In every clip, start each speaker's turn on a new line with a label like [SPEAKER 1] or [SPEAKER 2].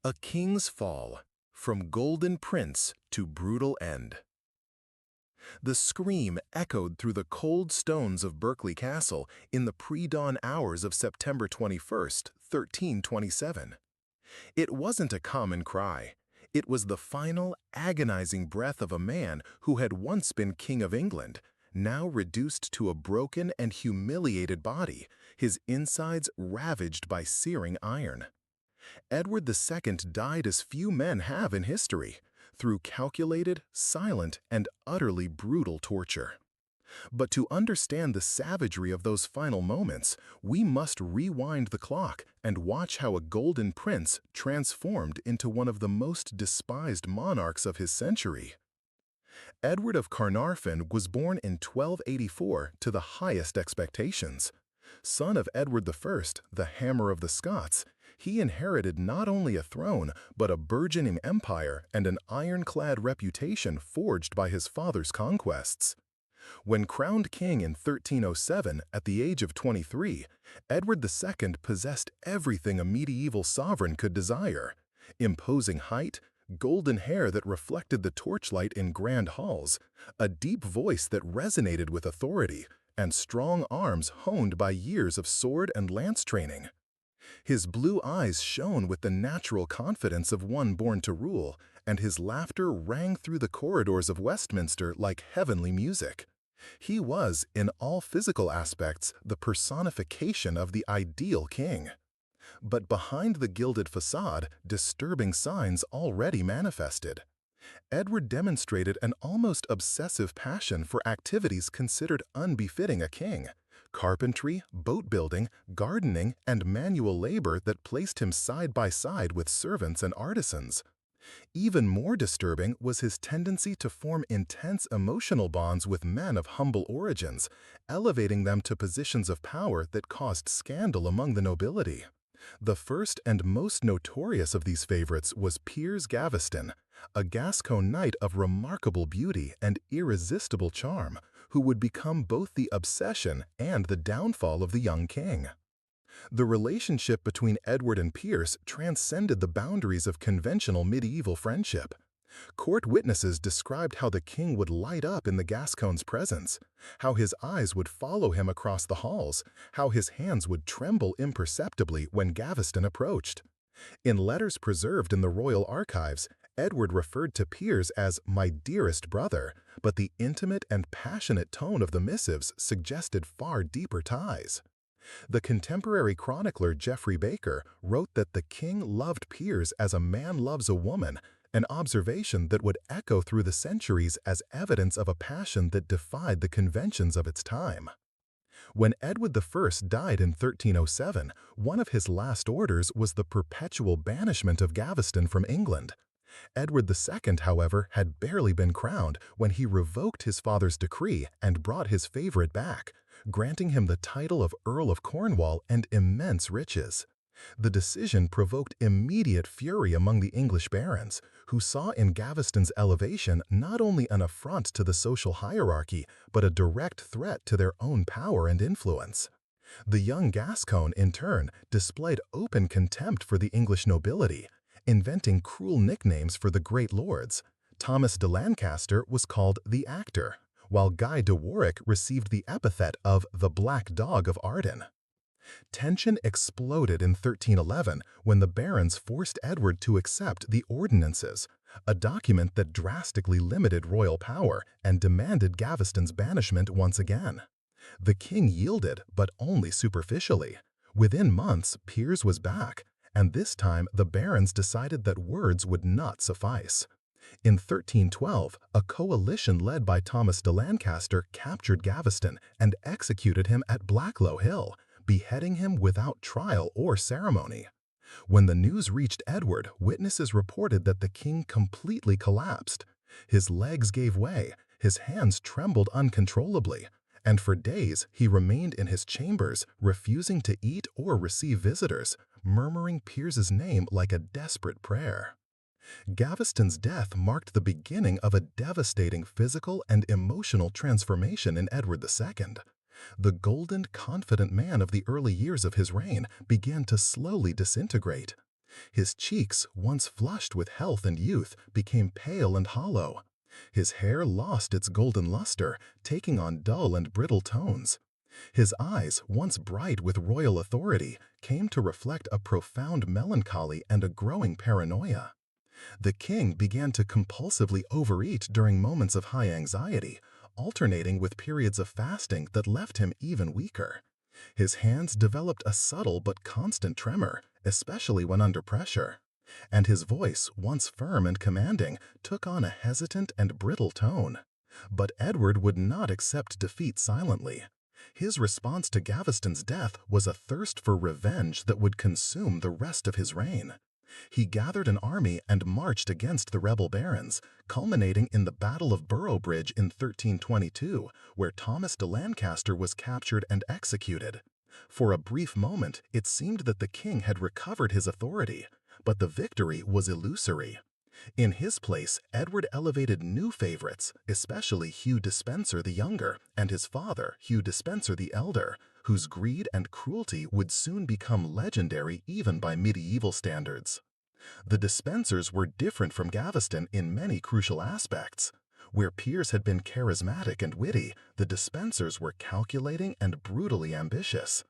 [SPEAKER 1] A King's Fall, From Golden Prince to Brutal End. The scream echoed through the cold stones of Berkeley Castle in the pre-dawn hours of September 21st, 1327. It wasn't a common cry. It was the final, agonizing breath of a man who had once been King of England, now reduced to a broken and humiliated body, his insides ravaged by searing iron. Edward II died as few men have in history, through calculated, silent, and utterly brutal torture. But to understand the savagery of those final moments, we must rewind the clock and watch how a golden prince transformed into one of the most despised monarchs of his century. Edward of Carnarvon was born in 1284 to the highest expectations. Son of Edward I, the Hammer of the Scots, he inherited not only a throne, but a burgeoning empire and an ironclad reputation forged by his father's conquests. When crowned king in 1307 at the age of 23, Edward II possessed everything a medieval sovereign could desire: imposing height, golden hair that reflected the torchlight in grand halls, a deep voice that resonated with authority, and strong arms honed by years of sword and lance training. His blue eyes shone with the natural confidence of one born to rule, and his laughter rang through the corridors of Westminster like heavenly music. He was, in all physical aspects, the personification of the ideal king. But behind the gilded facade, disturbing signs already manifested. Edward demonstrated an almost obsessive passion for activities considered unbefitting a king: carpentry, boat building, gardening, and manual labor that placed him side by side with servants and artisans. Even more disturbing was his tendency to form intense emotional bonds with men of humble origins, elevating them to positions of power that caused scandal among the nobility. The first and most notorious of these favorites was Piers Gaveston, a Gascon knight of remarkable beauty and irresistible charm, who would become both the obsession and the downfall of the young king. The relationship between Edward and Piers transcended the boundaries of conventional medieval friendship. Court witnesses described how the king would light up in the Gascon's presence, how his eyes would follow him across the halls, how his hands would tremble imperceptibly when Gaveston approached. In letters preserved in the royal archives, Edward referred to Piers as "my dearest brother," but the intimate and passionate tone of the missives suggested far deeper ties. The contemporary chronicler Geoffrey Baker wrote that the king loved Piers as a man loves a woman, an observation that would echo through the centuries as evidence of a passion that defied the conventions of its time. When Edward I died in 1307, one of his last orders was the perpetual banishment of Gaveston from England. Edward II, however, had barely been crowned when he revoked his father's decree and brought his favorite back, granting him the title of Earl of Cornwall and immense riches. The decision provoked immediate fury among the English barons, who saw in Gaveston's elevation not only an affront to the social hierarchy, but a direct threat to their own power and influence. The young Gascon, in turn, displayed open contempt for the English nobility, inventing cruel nicknames for the great lords. Thomas de Lancaster was called the Actor, while Guy de Warwick received the epithet of the Black Dog of Arden. Tension exploded in 1311 when the barons forced Edward to accept the Ordinances, a document that drastically limited royal power and demanded Gaveston's banishment once again. The king yielded, but only superficially. Within months, Piers was back, and this time the barons decided that words would not suffice. In 1312, a coalition led by Thomas de Lancaster captured Gaveston and executed him at Blacklow Hill, beheading him without trial or ceremony. When the news reached Edward, witnesses reported that the king completely collapsed. His legs gave way, his hands trembled uncontrollably, and for days he remained in his chambers, refusing to eat or receive visitors, murmuring Piers's name like a desperate prayer. Gaveston's death marked the beginning of a devastating physical and emotional transformation in Edward II. The golden, confident man of the early years of his reign began to slowly disintegrate. His cheeks, once flushed with health and youth, became pale and hollow. His hair lost its golden luster, taking on dull and brittle tones. His eyes, once bright with royal authority, came to reflect a profound melancholy and a growing paranoia. The king began to compulsively overeat during moments of high anxiety, alternating with periods of fasting that left him even weaker. His hands developed a subtle but constant tremor, especially when under pressure. And his voice, once firm and commanding, took on a hesitant and brittle tone. But Edward would not accept defeat silently. His response to Gaveston's death was a thirst for revenge that would consume the rest of his reign. He gathered an army and marched against the rebel barons, culminating in the Battle of Boroughbridge in 1322, where Thomas de Lancaster was captured and executed. For a brief moment, it seemed that the king had recovered his authority, but the victory was illusory. In his place, Edward elevated new favorites, especially Hugh Despenser the Younger and his father, Hugh Despenser the Elder, whose greed and cruelty would soon become legendary even by medieval standards. The Despensers were different from Gaveston in many crucial aspects. Where Piers had been charismatic and witty, the Despensers were calculating and brutally ambitious.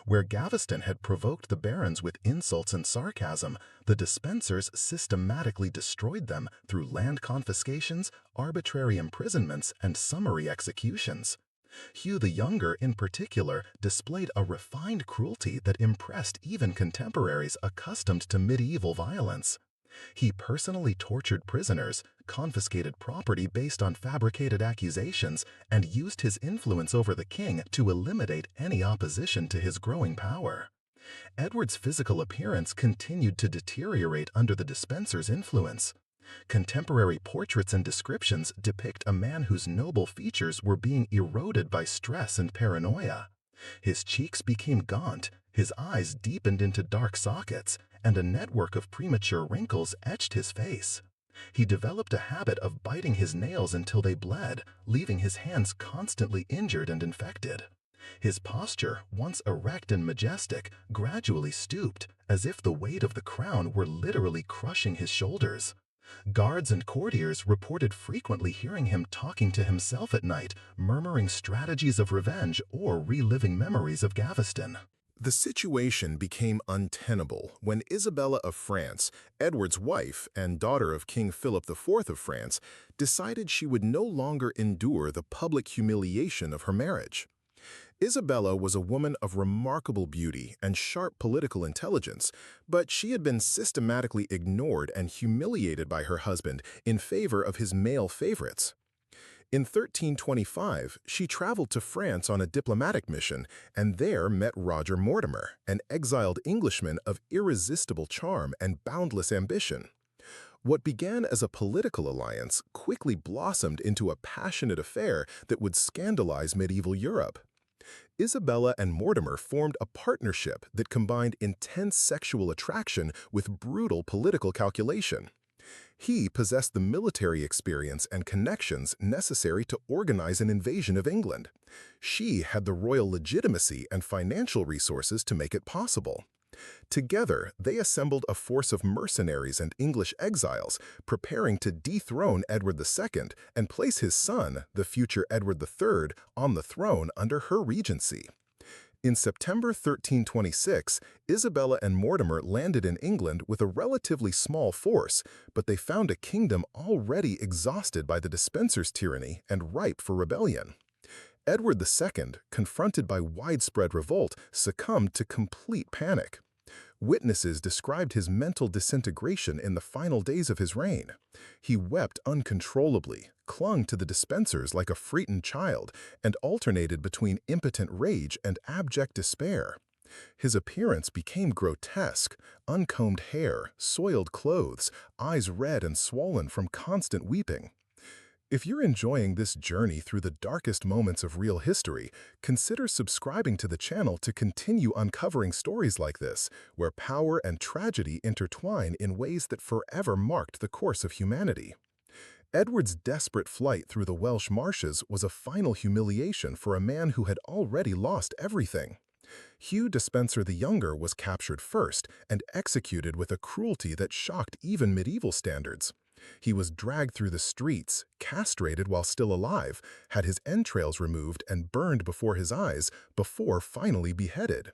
[SPEAKER 1] Where Gaveston had provoked the barons with insults and sarcasm, the Despensers systematically destroyed them through land confiscations, arbitrary imprisonments, and summary executions. Hugh the Younger, in particular, displayed a refined cruelty that impressed even contemporaries accustomed to medieval violence. He personally tortured prisoners, confiscated property based on fabricated accusations, and used his influence over the king to eliminate any opposition to his growing power. Edward's physical appearance continued to deteriorate under the Despensers' influence. Contemporary portraits and descriptions depict a man whose noble features were being eroded by stress and paranoia. His cheeks became gaunt, his eyes deepened into dark sockets, and a network of premature wrinkles etched his face. He developed a habit of biting his nails until they bled, leaving his hands constantly injured and infected. His posture, once erect and majestic, gradually stooped, as if the weight of the crown were literally crushing his shoulders. Guards and courtiers reported frequently hearing him talking to himself at night, murmuring strategies of revenge or reliving memories of Gaveston. The situation became untenable when Isabella of France, Edward's wife and daughter of King Philip IV of France, decided she would no longer endure the public humiliation of her marriage. Isabella was a woman of remarkable beauty and sharp political intelligence, but she had been systematically ignored and humiliated by her husband in favor of his male favorites. In 1325, she traveled to France on a diplomatic mission and there met Roger Mortimer, an exiled Englishman of irresistible charm and boundless ambition. What began as a political alliance quickly blossomed into a passionate affair that would scandalize medieval Europe. Isabella and Mortimer formed a partnership that combined intense sexual attraction with brutal political calculation. He possessed the military experience and connections necessary to organize an invasion of England. She had the royal legitimacy and financial resources to make it possible. Together, they assembled a force of mercenaries and English exiles, preparing to dethrone Edward II and place his son, the future Edward III, on the throne under her regency. In September 1326, Isabella and Mortimer landed in England with a relatively small force, but they found a kingdom already exhausted by the Despensers' tyranny and ripe for rebellion. Edward II, confronted by widespread revolt, succumbed to complete panic. Witnesses described his mental disintegration in the final days of his reign. He wept uncontrollably, clung to the Despensers like a frightened child, and alternated between impotent rage and abject despair. His appearance became grotesque: uncombed hair, soiled clothes, eyes red and swollen from constant weeping. If you're enjoying this journey through the darkest moments of real history, consider subscribing to the channel to continue uncovering stories like this, where power and tragedy intertwine in ways that forever marked the course of humanity. Edward's desperate flight through the Welsh marshes was a final humiliation for a man who had already lost everything. Hugh Despenser the Younger was captured first and executed with a cruelty that shocked even medieval standards. He was dragged through the streets, castrated while still alive, had his entrails removed and burned before his eyes, before finally beheaded.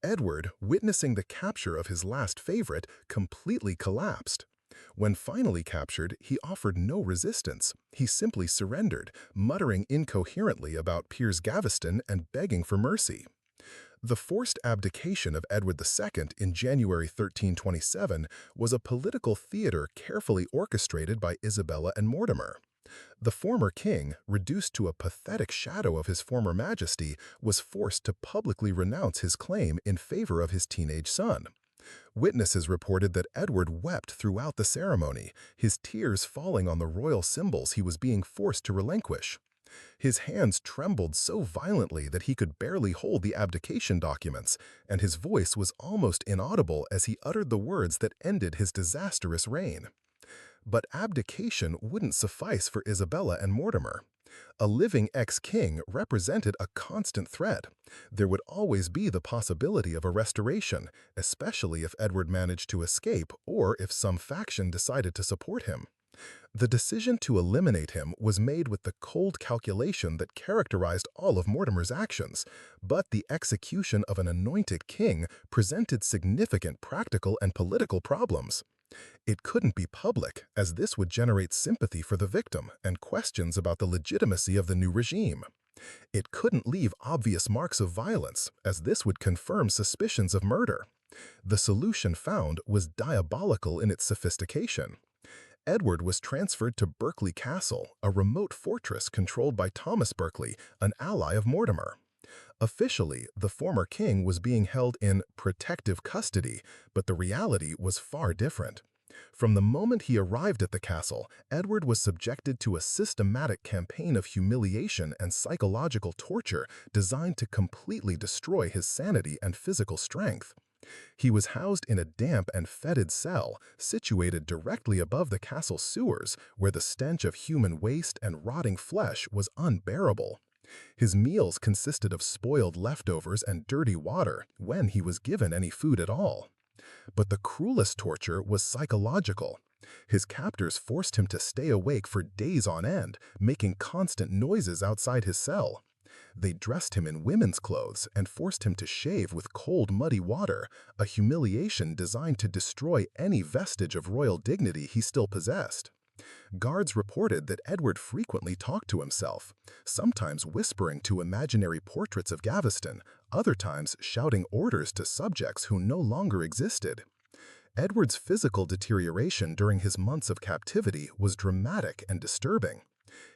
[SPEAKER 1] Edward, witnessing the capture of his last favorite, completely collapsed. When finally captured, he offered no resistance. He simply surrendered, muttering incoherently about Piers Gaveston and begging for mercy. The forced abdication of Edward II in January 1327 was a political theater carefully orchestrated by Isabella and Mortimer. The former king, reduced to a pathetic shadow of his former majesty, was forced to publicly renounce his claim in favor of his teenage son. Witnesses reported that Edward wept throughout the ceremony, his tears falling on the royal symbols he was being forced to relinquish. His hands trembled so violently that he could barely hold the abdication documents, and his voice was almost inaudible as he uttered the words that ended his disastrous reign. But abdication wouldn't suffice for Isabella and Mortimer. A living ex-king represented a constant threat. There would always be the possibility of a restoration, especially if Edward managed to escape or if some faction decided to support him. The decision to eliminate him was made with the cold calculation that characterized all of Mortimer's actions, but the execution of an anointed king presented significant practical and political problems. It couldn't be public, as this would generate sympathy for the victim and questions about the legitimacy of the new regime. It couldn't leave obvious marks of violence, as this would confirm suspicions of murder. The solution found was diabolical in its sophistication. Edward was transferred to Berkeley Castle, a remote fortress controlled by Thomas Berkeley, an ally of Mortimer. Officially, the former king was being held in protective custody, but the reality was far different. From the moment he arrived at the castle, Edward was subjected to a systematic campaign of humiliation and psychological torture designed to completely destroy his sanity and physical strength. He was housed in a damp and fetid cell situated directly above the castle sewers, where the stench of human waste and rotting flesh was unbearable. His meals consisted of spoiled leftovers and dirty water, when he was given any food at all. But the cruelest torture was psychological. His captors forced him to stay awake for days on end, making constant noises outside his cell. They dressed him in women's clothes and forced him to shave with cold, muddy water, a humiliation designed to destroy any vestige of royal dignity he still possessed. Guards reported that Edward frequently talked to himself, sometimes whispering to imaginary portraits of Gaveston, other times shouting orders to subjects who no longer existed. Edward's physical deterioration during his months of captivity was dramatic and disturbing.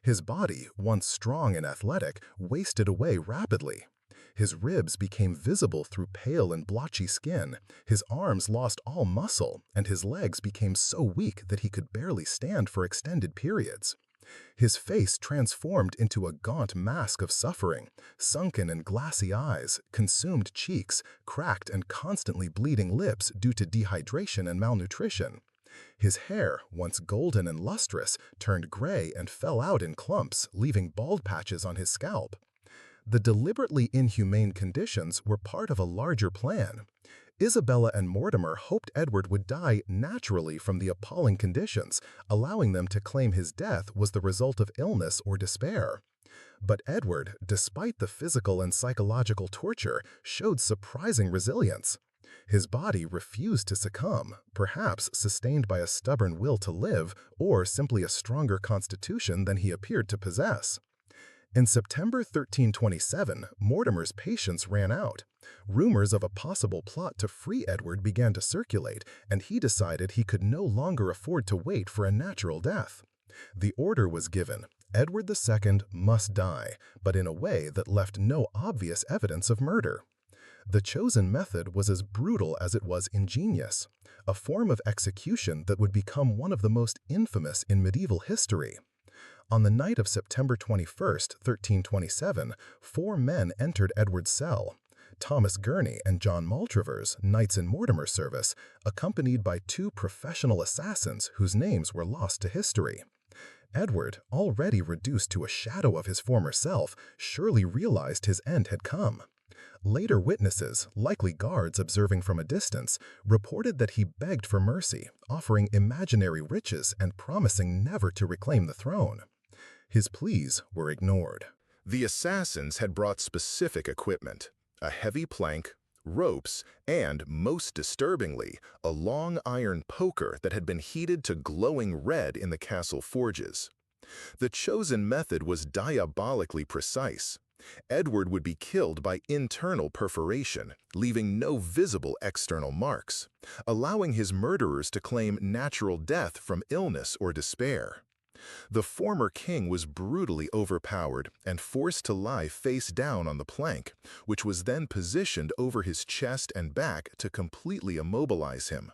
[SPEAKER 1] His body, once strong and athletic, wasted away rapidly. His ribs became visible through pale and blotchy skin, his arms lost all muscle, and his legs became so weak that he could barely stand for extended periods. His face transformed into a gaunt mask of suffering, sunken and glassy eyes, consumed cheeks, cracked and constantly bleeding lips due to dehydration and malnutrition. His hair, once golden and lustrous, turned gray and fell out in clumps, leaving bald patches on his scalp. The deliberately inhumane conditions were part of a larger plan. Isabella and Mortimer hoped Edward would die naturally from the appalling conditions, allowing them to claim his death was the result of illness or despair. But Edward, despite the physical and psychological torture, showed surprising resilience. His body refused to succumb, perhaps sustained by a stubborn will to live or simply a stronger constitution than he appeared to possess. In September 1327, Mortimer's patience ran out. Rumors of a possible plot to free Edward began to circulate, and he decided he could no longer afford to wait for a natural death. The order was given: Edward II must die, but in a way that left no obvious evidence of murder. The chosen method was as brutal as it was ingenious, a form of execution that would become one of the most infamous in medieval history. On the night of September 21, 1327, 4 men entered Edward's cell. Thomas Gurney and John Maltravers, knights in Mortimer's service, accompanied by 2 professional assassins whose names were lost to history. Edward, already reduced to a shadow of his former self, surely realized his end had come. Later witnesses, likely guards observing from a distance, reported that he begged for mercy, offering imaginary riches and promising never to reclaim the throne. His pleas were ignored. The assassins had brought specific equipment: a heavy plank, ropes, and, most disturbingly, a long iron poker that had been heated to glowing red in the castle forges. The chosen method was diabolically precise. Edward would be killed by internal perforation, leaving no visible external marks, allowing his murderers to claim natural death from illness or despair. The former king was brutally overpowered and forced to lie face down on the plank, which was then positioned over his chest and back to completely immobilize him.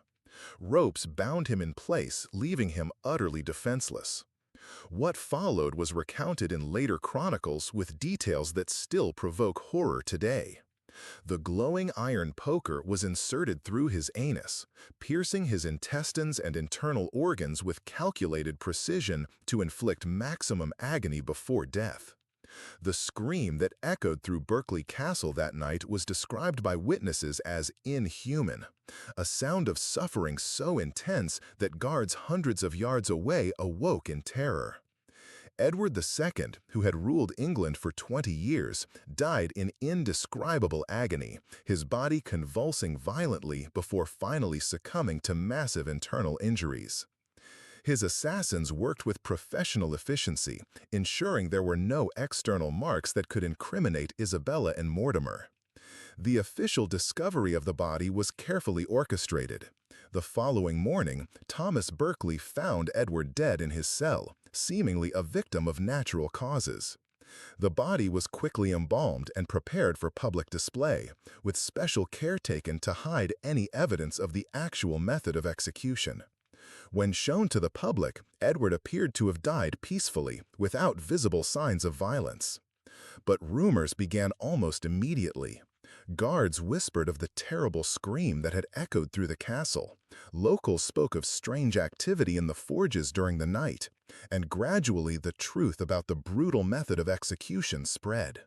[SPEAKER 1] Ropes bound him in place, leaving him utterly defenseless. What followed was recounted in later chronicles with details that still provoke horror today. The glowing iron poker was inserted through his anus, piercing his intestines and internal organs with calculated precision to inflict maximum agony before death. The scream that echoed through Berkeley Castle that night was described by witnesses as inhuman, a sound of suffering so intense that guards hundreds of yards away awoke in terror. Edward II, who had ruled England for 20 years, died in indescribable agony, his body convulsing violently before finally succumbing to massive internal injuries. His assassins worked with professional efficiency, ensuring there were no external marks that could incriminate Isabella and Mortimer. The official discovery of the body was carefully orchestrated. The following morning, Thomas Berkeley found Edward dead in his cell, seemingly a victim of natural causes. The body was quickly embalmed and prepared for public display, with special care taken to hide any evidence of the actual method of execution. When shown to the public, Edward appeared to have died peacefully, without visible signs of violence. But rumors began almost immediately. Guards whispered of the terrible scream that had echoed through the castle. Locals spoke of strange activity in the forges during the night, and gradually the truth about the brutal method of execution spread.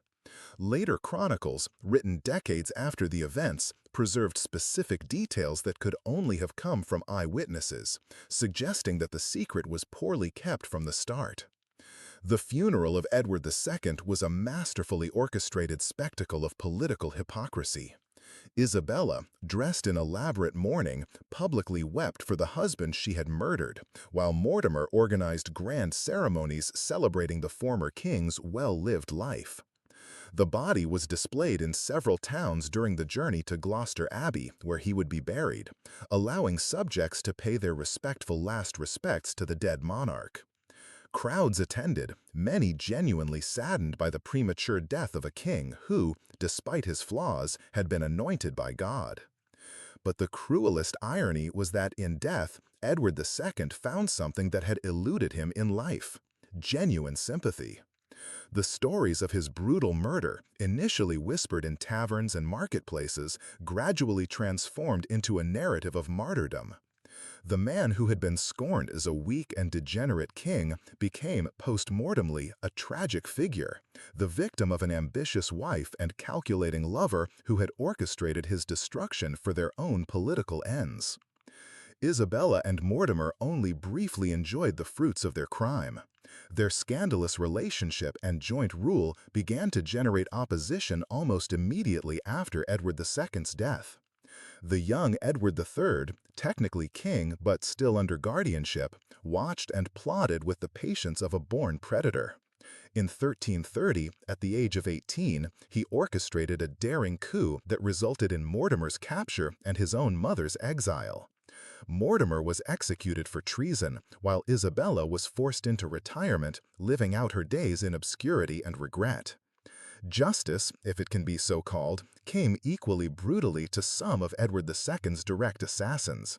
[SPEAKER 1] Later chronicles, written decades after the events, preserved specific details that could only have come from eyewitnesses, suggesting that the secret was poorly kept from the start. The funeral of Edward II was a masterfully orchestrated spectacle of political hypocrisy. Isabella, dressed in elaborate mourning, publicly wept for the husband she had murdered, while Mortimer organized grand ceremonies celebrating the former king's well-lived life. The body was displayed in several towns during the journey to Gloucester Abbey, where he would be buried, allowing subjects to pay their respectful last respects to the dead monarch. Crowds attended, many genuinely saddened by the premature death of a king who, despite his flaws, had been anointed by God. But the cruelest irony was that in death, Edward II found something that had eluded him in life: genuine sympathy. The stories of his brutal murder, initially whispered in taverns and marketplaces, gradually transformed into a narrative of martyrdom. The man who had been scorned as a weak and degenerate king became, post-mortemly, a tragic figure, the victim of an ambitious wife and calculating lover who had orchestrated his destruction for their own political ends. Isabella and Mortimer only briefly enjoyed the fruits of their crime. Their scandalous relationship and joint rule began to generate opposition almost immediately after Edward II's death. The young Edward III, technically king but still under guardianship, watched and plotted with the patience of a born predator. In 1330, at the age of 18, he orchestrated a daring coup that resulted in Mortimer's capture and his own mother's exile. Mortimer was executed for treason, while Isabella was forced into retirement, living out her days in obscurity and regret. Justice, if it can be so called, came equally brutally to some of Edward II's direct assassins.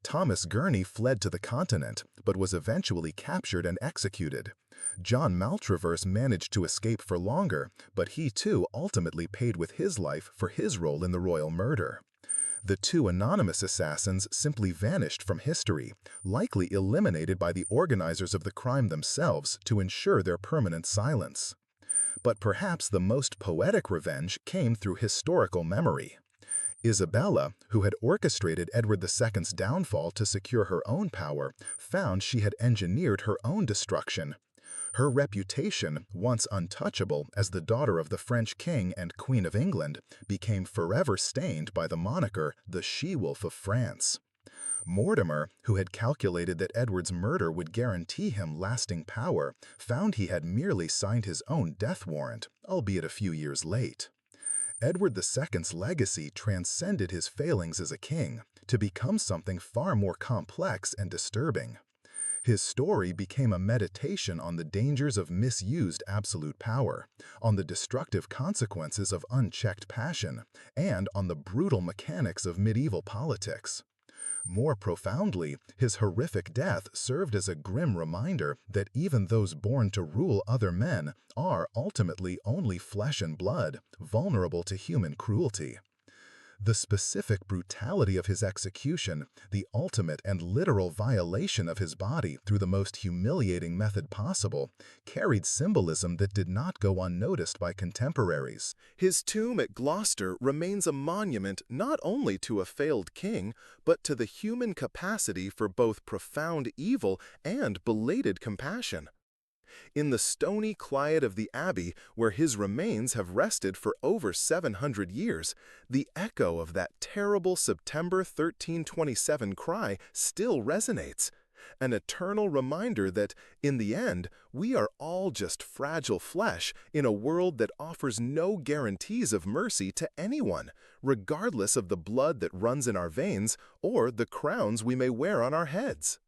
[SPEAKER 1] Thomas Gurney fled to the continent, but was eventually captured and executed. John Maltravers managed to escape for longer, but he too ultimately paid with his life for his role in the royal murder. The two anonymous assassins simply vanished from history, likely eliminated by the organizers of the crime themselves to ensure their permanent silence.
[SPEAKER 2] But perhaps the most poetic revenge came through historical memory. Isabella, who had orchestrated Edward II's downfall to secure her own power, found she had engineered her own destruction. Her reputation, once untouchable as the daughter of the French king and Queen of England, became forever stained by the moniker the She-Wolf of France. Mortimer, who had calculated that Edward's murder would guarantee him lasting power, found he had merely signed his own death warrant, albeit a few years late. Edward II's legacy transcended his failings as a king to become something far more complex and disturbing. His story became a meditation on the dangers of misused absolute power, on the destructive consequences of unchecked passion, and on the brutal mechanics of medieval politics. More profoundly, his horrific death served as a grim reminder that even those born to rule other men are ultimately only flesh and blood, vulnerable to human cruelty. The specific brutality of his execution, the ultimate and literal violation of his body through the most humiliating method possible, carried symbolism that did not go unnoticed by contemporaries.
[SPEAKER 1] His tomb at Gloucester remains a monument not only to a failed king, but to the human capacity for both profound evil and belated compassion. In the stony quiet of the abbey, where his remains have rested for over 700 years, the echo of that terrible September 1327 cry still resonates, an eternal reminder that, in the end, we are all just fragile flesh in a world that offers no guarantees of mercy to anyone, regardless of the blood that runs in our veins or the crowns we may wear on our heads.